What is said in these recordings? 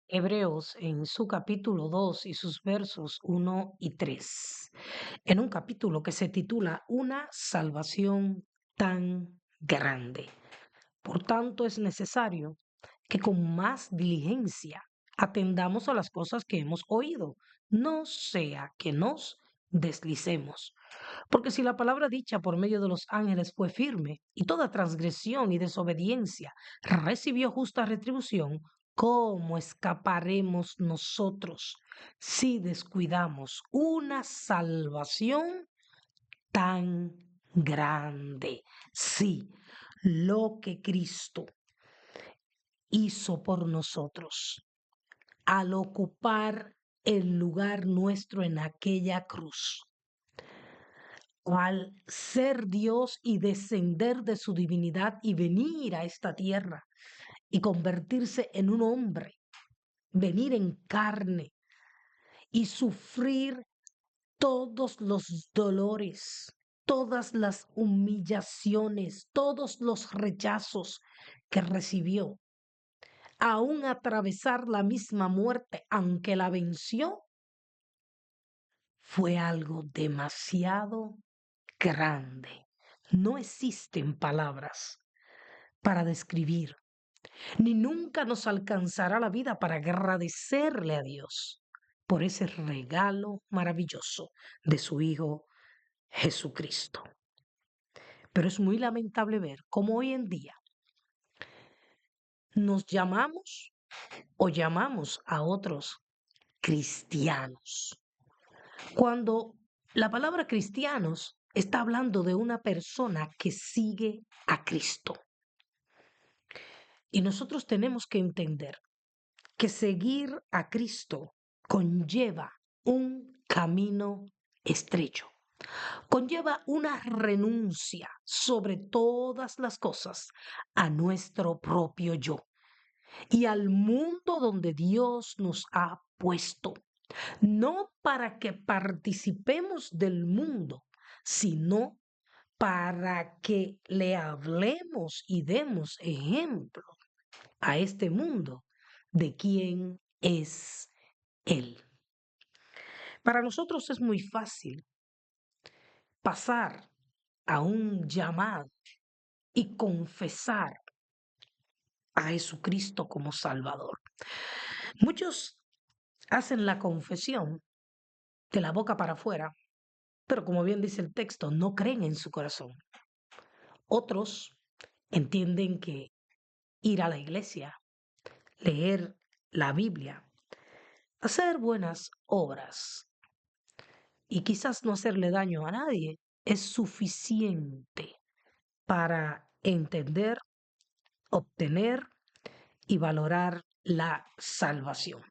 Hebreos en su capítulo 2 y sus versos 1 y 3, en un capítulo que se titula Una salvación tan grande. Por tanto, es necesario que con más diligencia atendamos a las cosas que hemos oído, no sea que nos deslicemos. Porque si la palabra dicha por medio de los ángeles fue firme y toda transgresión y desobediencia recibió justa retribución, ¿cómo escaparemos nosotros si descuidamos una salvación tan grande? Sí, lo que Cristo hizo por nosotros al ocupar el lugar nuestro en aquella cruz, al ser Dios y descender de su divinidad y venir a esta tierra y convertirse en un hombre, venir en carne y sufrir todos los dolores, todas las humillaciones, todos los rechazos que recibió, aún atravesar la misma muerte, aunque la venció, fue algo demasiado grande. No existen palabras para describir, ni nunca nos alcanzará la vida para agradecerle a Dios por ese regalo maravilloso de su Hijo Jesucristo. Pero es muy lamentable ver cómo hoy en día nos llamamos o llamamos a otros cristianos, cuando la palabra cristianos está hablando de una persona que sigue a Cristo. Y nosotros tenemos que entender que seguir a Cristo conlleva un camino estrecho, conlleva una renuncia sobre todas las cosas a nuestro propio yo y al mundo donde Dios nos ha puesto, no para que participemos del mundo, sino para que le hablemos y demos ejemplo a este mundo de quién es Él. Para nosotros es muy fácil pasar a un llamado y confesar a Jesucristo como Salvador. Muchos hacen la confesión de la boca para afuera, pero como bien dice el texto, no creen en su corazón. Otros entienden que ir a la iglesia, leer la Biblia, hacer buenas obras y quizás no hacerle daño a nadie es suficiente para entender, obtener y valorar la salvación.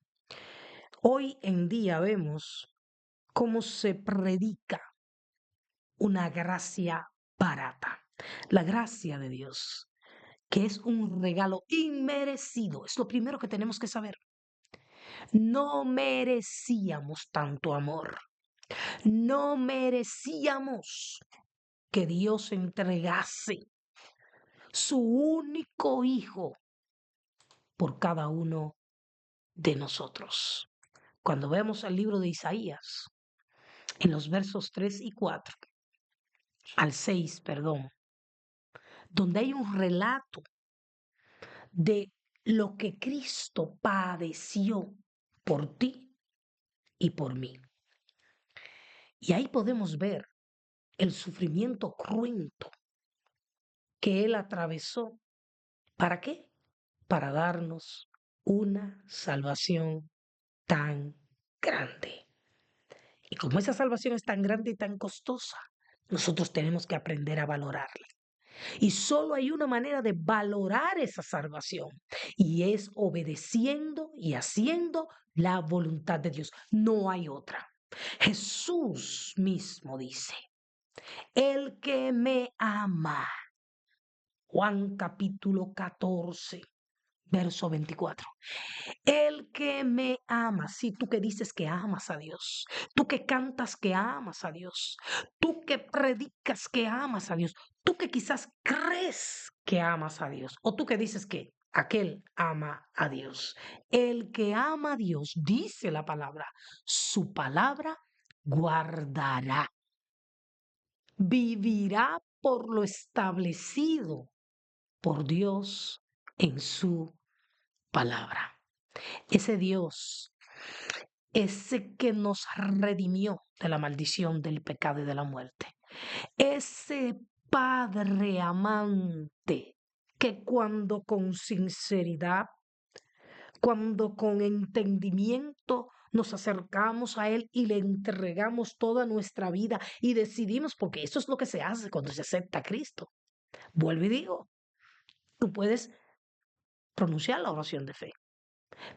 Hoy en día vemos cómo se predica una gracia barata, la gracia de Dios, que es un regalo inmerecido. Es lo primero que tenemos que saber. No merecíamos tanto amor. No merecíamos que Dios entregase su único hijo por cada uno de nosotros. Cuando vemos el libro de Isaías, en los versos 3 y 4, al 6, perdón, donde hay un relato de lo que Cristo padeció por ti y por mí. Y ahí podemos ver el sufrimiento cruento que Él atravesó. ¿Para qué? Para darnos una salvación tan grande. Y como esa salvación es tan grande y tan costosa, nosotros tenemos que aprender a valorarla. Y solo hay una manera de valorar esa salvación y es obedeciendo y haciendo la voluntad de Dios. No hay otra. Jesús mismo dice, el que me ama, Juan capítulo 14, verso 24. El que me ama, si tú que dices que amas a Dios, tú que cantas que amas a Dios, tú que predicas que amas a Dios, tú que quizás crees que amas a Dios, o tú que dices que aquel ama a Dios. El que ama a Dios, dice la palabra, su palabra guardará. Vivirá por lo establecido por Dios en su palabra. Ese Dios, ese que nos redimió de la maldición del pecado y de la muerte. Ese Padre amante que cuando con sinceridad, cuando con entendimiento nos acercamos a Él y le entregamos toda nuestra vida y decidimos, porque eso es lo que se hace cuando se acepta a Cristo. Vuelvo y digo, tú puedes pronunciar la oración de fe,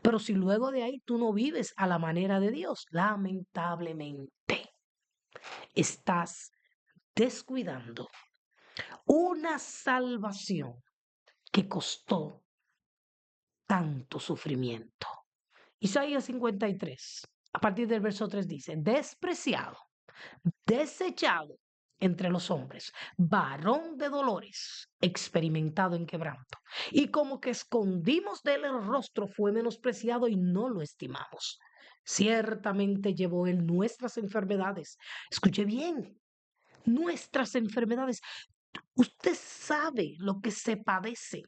pero si luego de ahí tú no vives a la manera de Dios, lamentablemente estás descuidando una salvación que costó tanto sufrimiento. Isaías 53, a partir del verso 3 dice, despreciado, desechado entre los hombres, varón de dolores, experimentado en quebranto. Y como que escondimos de él el rostro, fue menospreciado y no lo estimamos. Ciertamente llevó él nuestras enfermedades. Escuche bien, nuestras enfermedades. Usted sabe lo que se padece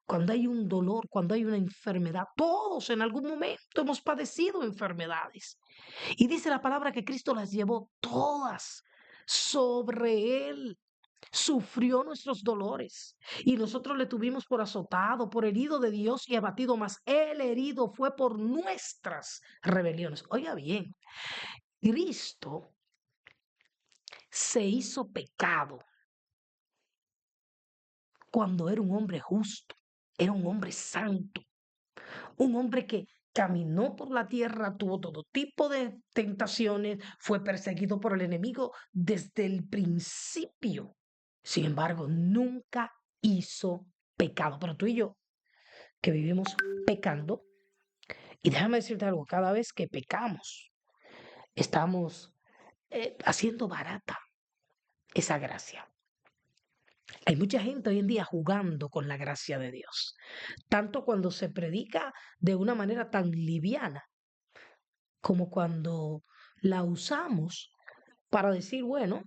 cuando hay un dolor, cuando hay una enfermedad. Todos en algún momento hemos padecido enfermedades. Y dice la palabra que Cristo las llevó todas sobre él. Sufrió nuestros dolores y nosotros le tuvimos por azotado, por herido de Dios y abatido, mas el herido fue por nuestras rebeliones. Oiga bien, Cristo se hizo pecado cuando era un hombre justo, era un hombre santo, un hombre que caminó por la tierra, tuvo todo tipo de tentaciones, fue perseguido por el enemigo desde el principio. Sin embargo, nunca hizo pecado. Pero tú y yo, que vivimos pecando, y déjame decirte algo, cada vez que pecamos, estamos haciendo barata esa gracia. Hay mucha gente hoy en día jugando con la gracia de Dios, tanto cuando se predica de una manera tan liviana como cuando la usamos para decir, bueno,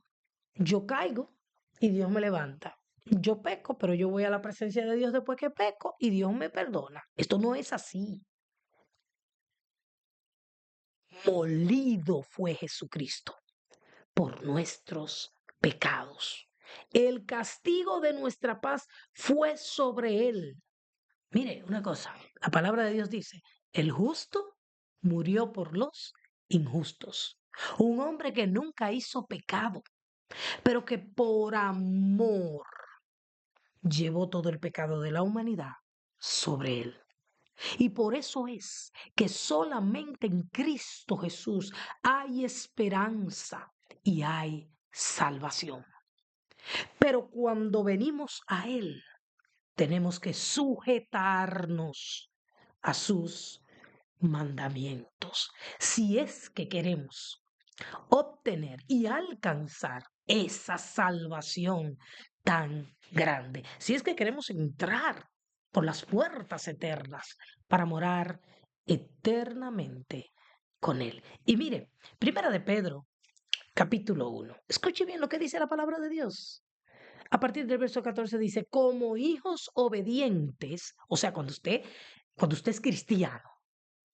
yo caigo y Dios me levanta. Yo peco, pero yo voy a la presencia de Dios después que peco y Dios me perdona. Esto no es así. Molido fue Jesucristo por nuestros pecados. El castigo de nuestra paz fue sobre él. Mire, una cosa, la palabra de Dios dice, el justo murió por los injustos. Un hombre que nunca hizo pecado, pero que por amor llevó todo el pecado de la humanidad sobre él. Y por eso es que solamente en Cristo Jesús hay esperanza y hay salvación. Pero cuando venimos a Él, tenemos que sujetarnos a sus mandamientos. Si es que queremos obtener y alcanzar esa salvación tan grande, si es que queremos entrar por las puertas eternas para morar eternamente con Él. Y mire, Primera de Pedro, capítulo 1. Escuche bien lo que dice la palabra de Dios. A partir del verso 14 dice, como hijos obedientes, o sea, cuando usted es cristiano,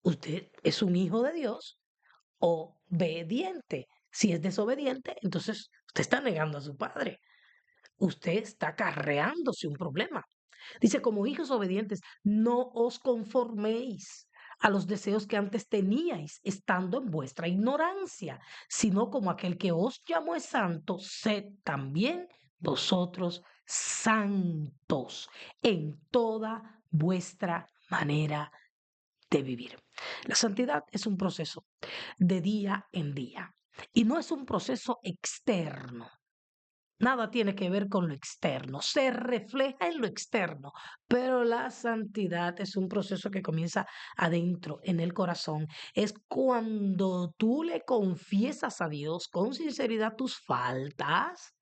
usted es un hijo de Dios obediente. Si es desobediente, entonces usted está negando a su padre. Usted está acarreándose un problema. Dice, como hijos obedientes, no os conforméis a los deseos que antes teníais, estando en vuestra ignorancia, sino como aquel que os llamó es santo, sed también vosotros santos en toda vuestra manera de vivir. La santidad es un proceso de día en día y no es un proceso externo. Nada tiene que ver con lo externo, se refleja en lo externo, pero la santidad es un proceso que comienza adentro, en el corazón. Es cuando tú le confiesas a Dios con sinceridad tus faltas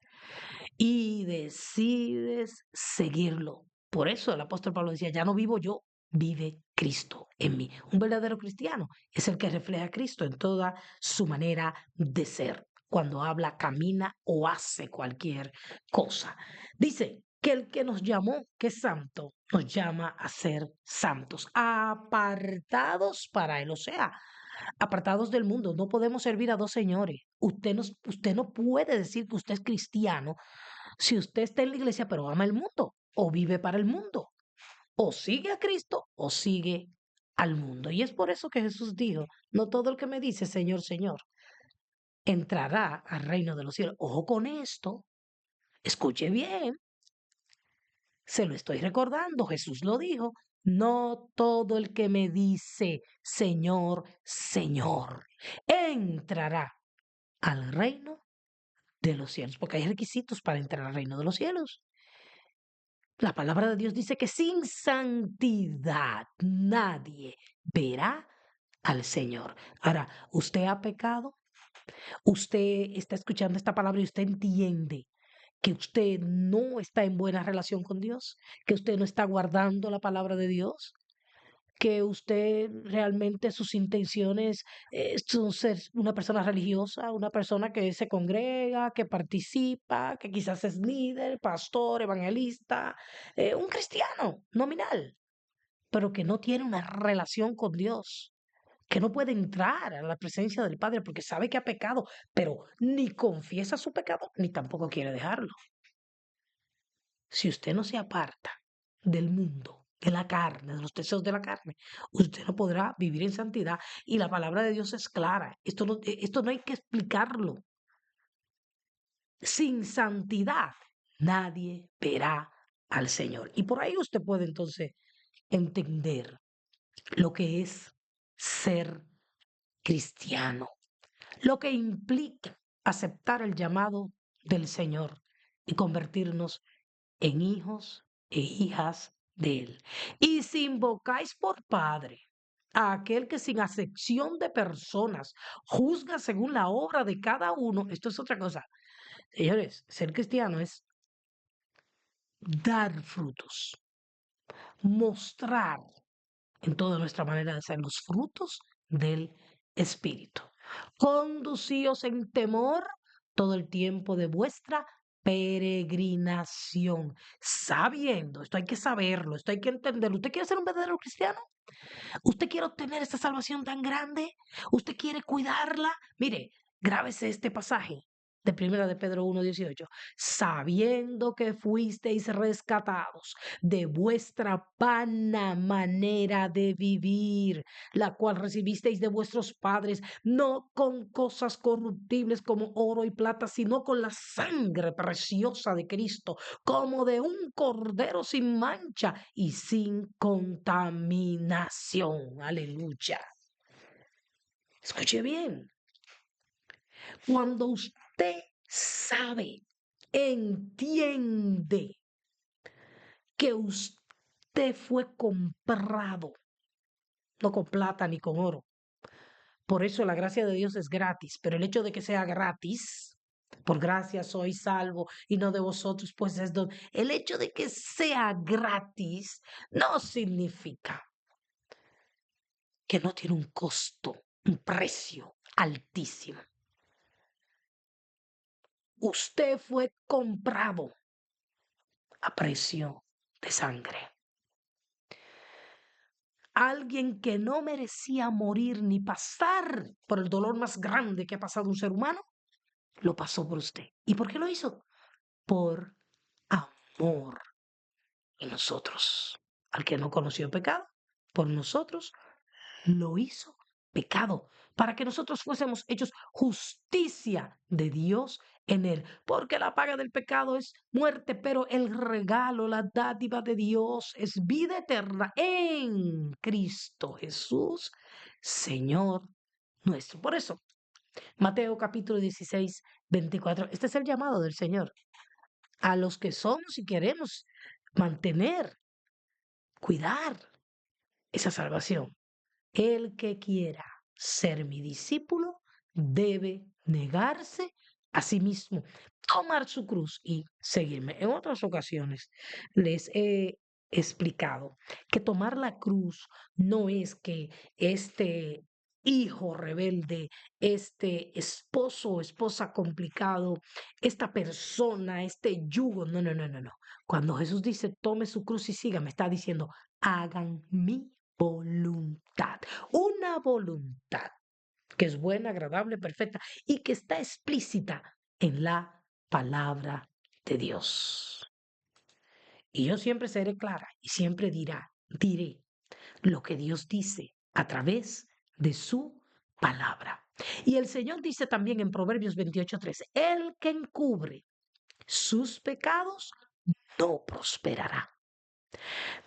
y decides seguirlo. Por eso el apóstol Pablo decía, ya no vivo yo, vive Cristo en mí. Un verdadero cristiano es el que refleja a Cristo en toda su manera de ser, cuando habla, camina o hace cualquier cosa. Dice que el que nos llamó, que es santo, nos llama a ser santos, apartados para él, o sea, apartados del mundo. No podemos servir a dos señores. Usted no puede decir que usted es cristiano si usted está en la iglesia pero ama el mundo o vive para el mundo. O sigue a Cristo o sigue al mundo. Y es por eso que Jesús dijo, no todo el que me dice Señor, Señor, entrará al reino de los cielos. Ojo con esto, escuche bien, se lo estoy recordando, Jesús lo dijo, no todo el que me dice Señor, Señor, entrará al reino de los cielos, porque hay requisitos para entrar al reino de los cielos. La palabra de Dios dice que sin santidad nadie verá al Señor. Ahora, ¿usted ha pecado? ¿Usted está escuchando esta palabra y usted entiende que usted no está en buena relación con Dios? ¿Que usted no está guardando la palabra de Dios? ¿Que usted realmente sus intenciones son ser una persona religiosa, una persona que se congrega, que participa, que quizás es líder, pastor, evangelista, un cristiano nominal, pero que no tiene una relación con Dios, que no puede entrar a la presencia del Padre porque sabe que ha pecado, pero ni confiesa su pecado, ni tampoco quiere dejarlo? Si usted no se aparta del mundo, de la carne, de los deseos de la carne, usted no podrá vivir en santidad. Y la palabra de Dios es clara. Esto no hay que explicarlo. Sin santidad nadie verá al Señor. Y por ahí usted puede entonces entender lo que es ser cristiano, lo que implica aceptar el llamado del Señor y convertirnos en hijos e hijas de Él. Y si invocáis por Padre a aquel que sin acepción de personas juzga según la obra de cada uno, esto es otra cosa. Señores, ser cristiano es dar frutos, mostrar en toda nuestra manera de ser los frutos del Espíritu. Conducíos en temor todo el tiempo de vuestra peregrinación, sabiendo, esto hay que saberlo, esto hay que entenderlo. ¿Usted quiere ser un verdadero cristiano? ¿Usted quiere obtener esta salvación tan grande? ¿Usted quiere cuidarla? Mire, grábese este pasaje de Primera de Pedro 1:18, sabiendo que fuisteis rescatados de vuestra vana manera de vivir, la cual recibisteis de vuestros padres, no con cosas corruptibles como oro y plata, sino con la sangre preciosa de Cristo, como de un cordero sin mancha y sin contaminación. Aleluya. Escuche bien. Cuando usted sabe, entiende que usted fue comprado, no con plata ni con oro. Por eso la gracia de Dios es gratis, pero el hecho de que sea gratis, por gracia soy salvo y no de vosotros, pues es don. El hecho de que sea gratis no significa que no tiene un costo, un precio altísimo. Usted fue comprado a precio de sangre. Alguien que no merecía morir ni pasar por el dolor más grande que ha pasado un ser humano, lo pasó por usted. ¿Y por qué lo hizo? Por amor a nosotros. Al que no conoció pecado, por nosotros lo hizo pecado, para que nosotros fuésemos hechos justicia de Dios en él, porque la paga del pecado es muerte, pero el regalo, la dádiva de Dios es vida eterna en Cristo Jesús, Señor nuestro. Por eso, Mateo capítulo 16:24, este es el llamado del Señor a los que somos y queremos mantener, cuidar esa salvación. El que quiera ser mi discípulo debe negarse a sí mismo, tomar su cruz y seguirme. En otras ocasiones les he explicado que tomar la cruz no es que este hijo rebelde, este esposo o esposa complicado, esta persona, este yugo, no, no, no, no, no. Cuando Jesús dice, tome su cruz y siga, me está diciendo, hagan mi voluntad, una voluntad que es buena, agradable, perfecta y que está explícita en la palabra de Dios. Y yo siempre seré clara y siempre diré lo que Dios dice a través de su palabra. Y el Señor dice también en Proverbios 28:13, el que encubre sus pecados no prosperará,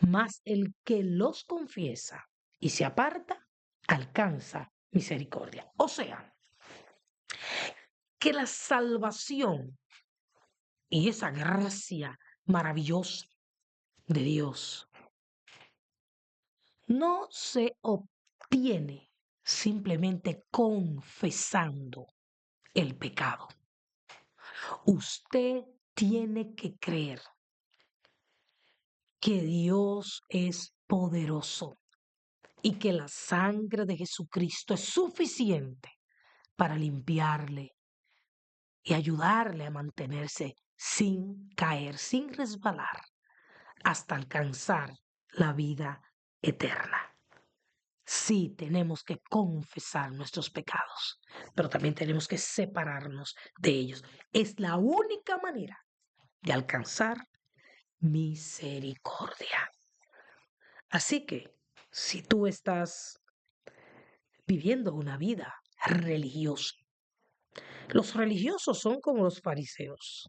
mas el que los confiesa y se aparta alcanza misericordia. O sea, que la salvación y esa gracia maravillosa de Dios no se obtiene simplemente confesando el pecado. Usted tiene que creer que Dios es poderoso y que la sangre de Jesucristo es suficiente para limpiarle y ayudarle a mantenerse sin caer, sin resbalar, hasta alcanzar la vida eterna. Sí, tenemos que confesar nuestros pecados, pero también tenemos que separarnos de ellos. Es la única manera de alcanzar misericordia. Así que, si tú estás viviendo una vida religiosa, los religiosos son como los fariseos.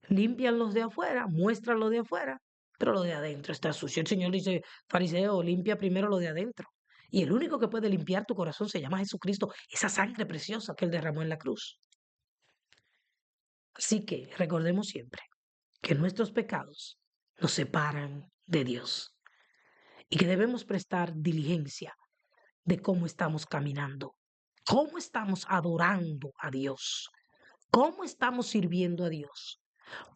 Limpian los de afuera, muestran lo de afuera, pero lo de adentro está sucio. El Señor dice, fariseo, limpia primero lo de adentro. Y el único que puede limpiar tu corazón se llama Jesucristo, esa sangre preciosa que Él derramó en la cruz. Así que recordemos siempre que nuestros pecados nos separan de Dios y que debemos prestar diligencia de cómo estamos caminando, cómo estamos adorando a Dios, cómo estamos sirviendo a Dios,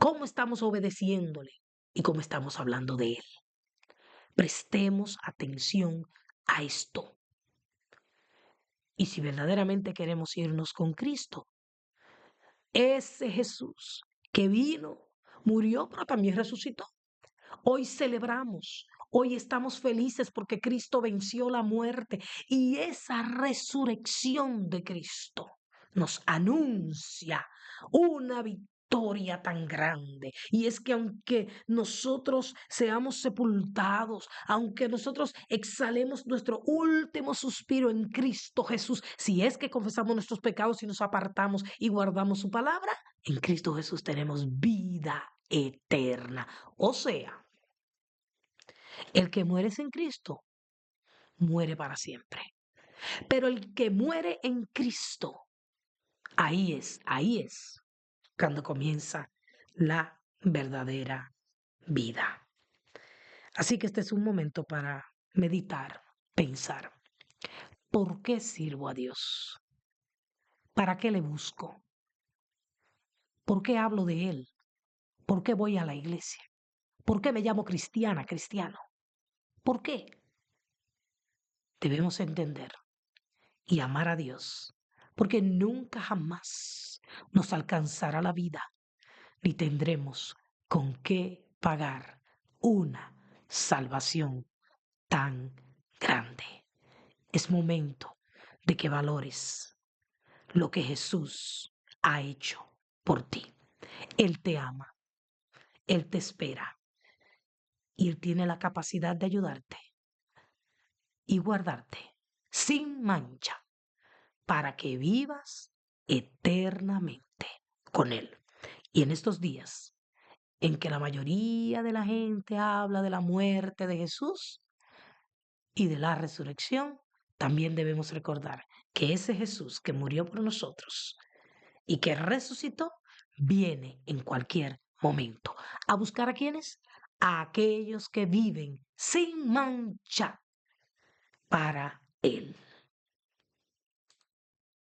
cómo estamos obedeciéndole y cómo estamos hablando de Él. Prestemos atención a esto. Y si verdaderamente queremos irnos con Cristo, ese Jesús que vino, murió, pero también resucitó. Hoy celebramos, hoy estamos felices porque Cristo venció la muerte y esa resurrección de Cristo nos anuncia una victoria tan grande. Y es que aunque nosotros seamos sepultados, aunque nosotros exhalemos nuestro último suspiro en Cristo Jesús, si es que confesamos nuestros pecados y nos apartamos y guardamos su palabra, en Cristo Jesús tenemos vida eterna. O sea, el que muere sin Cristo muere para siempre. Pero el que muere en Cristo, ahí es cuando comienza la verdadera vida. Así que este es un momento para meditar, pensar, ¿por qué sirvo a Dios? ¿Para qué le busco? ¿Por qué hablo de Él? ¿Por qué voy a la iglesia? ¿Por qué me llamo cristiana, cristiano? ¿Por qué? Debemos entender y amar a Dios, porque nunca jamás nos alcanzará la vida, ni tendremos con qué pagar una salvación tan grande. Es momento de que valores lo que Jesús ha hecho por ti. Él te ama, Él te espera y Él tiene la capacidad de ayudarte y guardarte sin mancha para que vivas eternamente con Él. Y en estos días en que la mayoría de la gente habla de la muerte de Jesús y de la resurrección, también debemos recordar que ese Jesús que murió por nosotros y que resucitó, viene en cualquier momento. ¿A buscar a quiénes? A aquellos que viven sin mancha para Él.